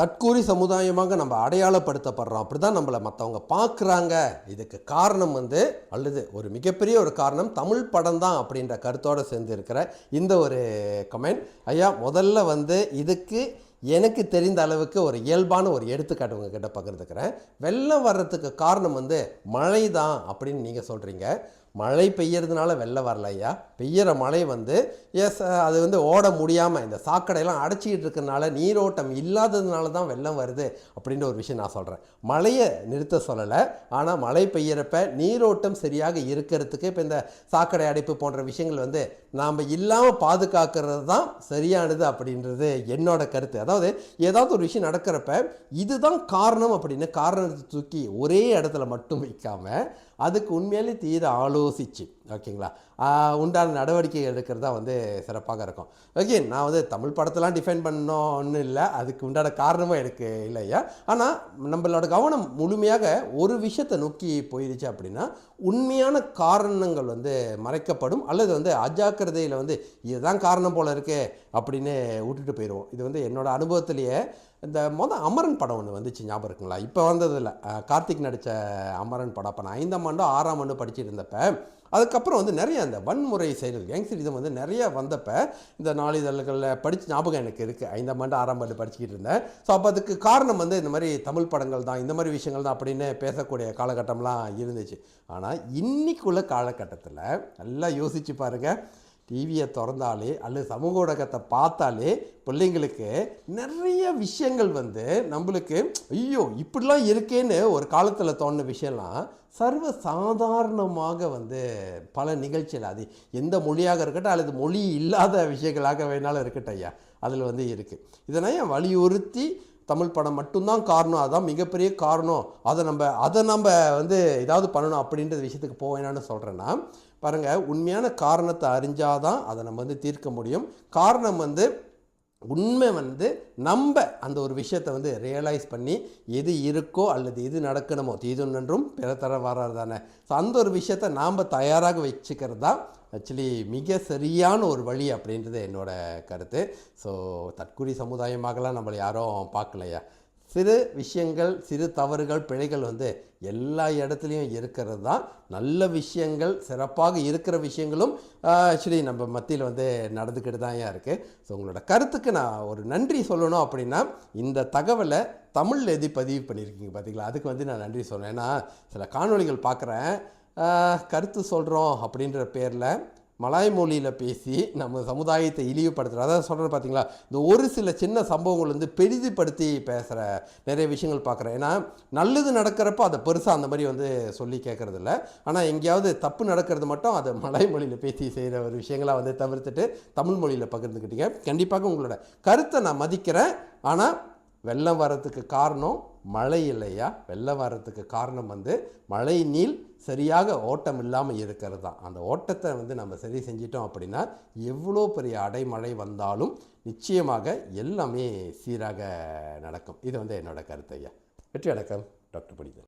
தற்கூரி சமுதாயமாக நம்ம அடையாளப்படுத்தப்படுறோம். அப்படி தான் நம்மளை மற்றவங்க பார்க்குறாங்க. இதுக்கு காரணம் அல்லது ஒரு மிகப்பெரிய ஒரு காரணம் தமிழ் படம் தான் அப்படின்ற கருத்தோடு சேர்ந்து இருக்கிற இந்த ஒரு கமெண்ட். ஐயா, முதல்ல இதுக்கு எனக்கு தெரிந்த அளவுக்கு ஒரு இயல்பான ஒரு எடுத்துக்காட்டு உங்ககிட்ட பகிர்ந்துக்கிறேன். வெள்ளம் வர்றதுக்கு காரணம் மழை தான் அப்படின்னு நீங்கள் சொல்கிறீங்க. மழை பெய்யறதுனால வெள்ளம் வரல ஐயா. பெய்கிற மழை அது ஓட முடியாமல் இந்த சாக்கடையெல்லாம் அடைச்சிக்கிட்டு இருக்கிறதுனால, நீரோட்டம் இல்லாததுனால தான் வெள்ளம் வருது அப்படின்ற ஒரு விஷயம் நான் சொல்கிறேன். மழையை நிறுத்த சொல்லலை, ஆனால் மழை பெய்யறப்ப நீரோட்டம் சரியாக இருக்கிறதுக்கு இப்போ இந்த சாக்கடை அடைப்பு போன்ற விஷயங்கள் நாம் இல்லாமல் பாதுகாக்கிறது தான் சரியானது அப்படின்றது என்னோட கருத்து. அதாவது ஏதாவது ஒரு விஷயம் நடக்கிறப்ப இதுதான் காரணம் அப்படின்னு காரணத்தை தூக்கி ஒரே இடத்துல மட்டும் வைக்காமல் அதுக்கு உண்மையிலே தீர ஆலோசிச்சு ஓகேங்களா உண்டான நடவடிக்கை எடுக்கிறது தான் சிறப்பாக இருக்கும். ஓகே, நான் தமிழ் படத்தெல்லாம் டிஃபைன் பண்ணணும் ஒன்றும் இல்லை, அதுக்கு உண்டான காரணமும் எனக்கு இல்லையா. ஆனால் நம்மளோட கவனம் முழுமையாக ஒரு விஷயத்தை நோக்கி போயிடுச்சு அப்படின்னா உண்மையான காரணங்கள் மறைக்கப்படும், அல்லது அஜாக்கிரதையில் இதுதான் காரணம் போல் இருக்கே அப்படின்னு விட்டுட்டு போயிடுவோம். இது என்னோட அனுபவத்திலேயே இந்த அமரன் படம் ஒன்று வந்துச்சு, ஞாபகம் இருக்குங்களா? இப்போ வந்ததில்லை, கார்த்திக் நடித்த அமரன் படம். அப்போ நான் 5ஆம் ஆண்டோ 6ஆம் ஆண்டோ படிச்சுட்டு இருந்தப்போ அதுக்கப்புறம் நிறைய அந்த வன்முறை செயல்கள் கேங்ஸ்டரிசம் நிறைய வந்தப்போ இந்த நாளிதழ்களில் படித்து ஞாபகம் எனக்கு இருக்குது. 5ஆம் ஆண்டு 6ஆம் ஆண்டு படிச்சுக்கிட்டு இருந்தேன். ஸோ அப்போ அதுக்கு காரணம் இந்த மாதிரி தமிழ் படங்கள் தான், இந்த மாதிரி விஷயங்கள் தான் அப்படின்னு பேசக்கூடிய காலகட்டம்லாம் இருந்துச்சு. ஆனால் இன்னைக்குள்ள காலகட்டத்தில் நல்லா யோசித்து பாருங்கள். டிவியை திறந்தாலே அல்லது சமூக ஊடகத்தை பார்த்தாலே பிள்ளைங்களுக்கு நிறைய விஷயங்கள் நம்மளுக்கு ஐயோ இப்படிலாம் இருக்கேன்னு ஒரு காலத்தில் தோணுன விஷயம்லாம் சர்வ சாதாரணமாக பல நிகழ்ச்சியில் அது எந்த மொழியாக இருக்கட்டும் அல்லது மொழி இல்லாத விஷயங்களாக வேணாலும் இருக்கட்டும் ஐயா, அதில் இருக்குது. இதனால் ஏன் வலியுறுத்தி தமிழ் படம் மட்டும்தான் காரணம், அதுதான் மிகப்பெரிய காரணம், அதை நம்ம ஏதாவது பண்ணணும் அப்படின்ற விஷயத்துக்கு போவேனான்னு சொல்கிறேன்னா பாருங்கள், உண்மையான காரணத்தை அறிஞ்சாதான் அதை நம்ம தீர்க்க முடியும். காரணம் உண்மை நம்ம அந்த ஒரு விஷயத்தை ரியலைஸ் பண்ணி எது இருக்கோ அல்லது எது நடக்கணுமோ தீதுன்றும் பிற தர வராது தானே. ஸோ அந்த ஒரு விஷயத்தை நாம் தயாராக வச்சுக்கிறது தான் ஆக்சுவலி மிக சரியான ஒரு வழி அப்படின்றது என்னோட கருத்து. ஸோ தற்கூரி சமுதாயமாகலாம் நம்மளை யாரும் பார்க்கலையா. சிறு விஷயங்கள், சிறு தவறுகள், பிழைகள் எல்லா இடத்துலையும் இருக்கிறது தான். நல்ல விஷயங்கள், சிறப்பாக இருக்கிற விஷயங்களும் ஆக்சுவலி நம்ம மத்தியில் நடந்துக்கிட்டு தான் இருக்குது. ஸோ உங்களோட கருத்துக்கு நான் ஒரு நன்றி சொல்லணும் அப்படின்னா இந்த தகவலை தமிழில் எது பதிவு பண்ணியிருக்கீங்க பார்த்தீங்களா, அதுக்கு நான் நன்றி சொல்கிறேன். ஏன்னா சில காணொளிகள் பார்க்குறேன், கருத்து சொல்கிறோம் அப்படின்ற பேரில் மலாய் மொழியில் பேசி நம்ம சமுதாயத்தை இழிவுபடுத்துகிற, அதான் சொல்கிறது பார்த்தீங்களா. இந்த ஒரு சில சின்ன சம்பவங்கள் பெரிதுபடுத்தி பேசுகிற நிறைய விஷயங்கள் பார்க்குறேன். ஏன்னா நல்லது நடக்கிறப்போ அதை பெருசாக அந்த மாதிரி சொல்லி கேட்குறதில்ல. ஆனால் எங்கேயாவது தப்பு நடக்கிறது மட்டும் அதை மலாய் மொழியில் பேசி செய்கிற ஒரு விஷயங்களாக தவிர்த்துட்டு தமிழ் மொழியில் பகிர்ந்துக்கிட்டீங்க. கண்டிப்பாக உங்களோட கருத்தை நான் மதிக்கிறேன். ஆனால் வெள்ளம் வர்றதுக்கு காரணம் மழை இல்லையா, வெள்ளம் வர்றதுக்கு காரணம் மழை நீர் சரியாக ஓட்டம் இல்லாமல் இருக்கிறது தான். அந்த ஓட்டத்தை நம்ம சரி செஞ்சிட்டோம் அப்படின்னா எவ்வளோ பெரிய அடைமழை வந்தாலும் நிச்சயமாக எல்லாமே சீராக நடக்கும். இது என்னோட கருத்து ஐயா. வெற்றி வணக்கம். டாக்டர் படித்தேன்.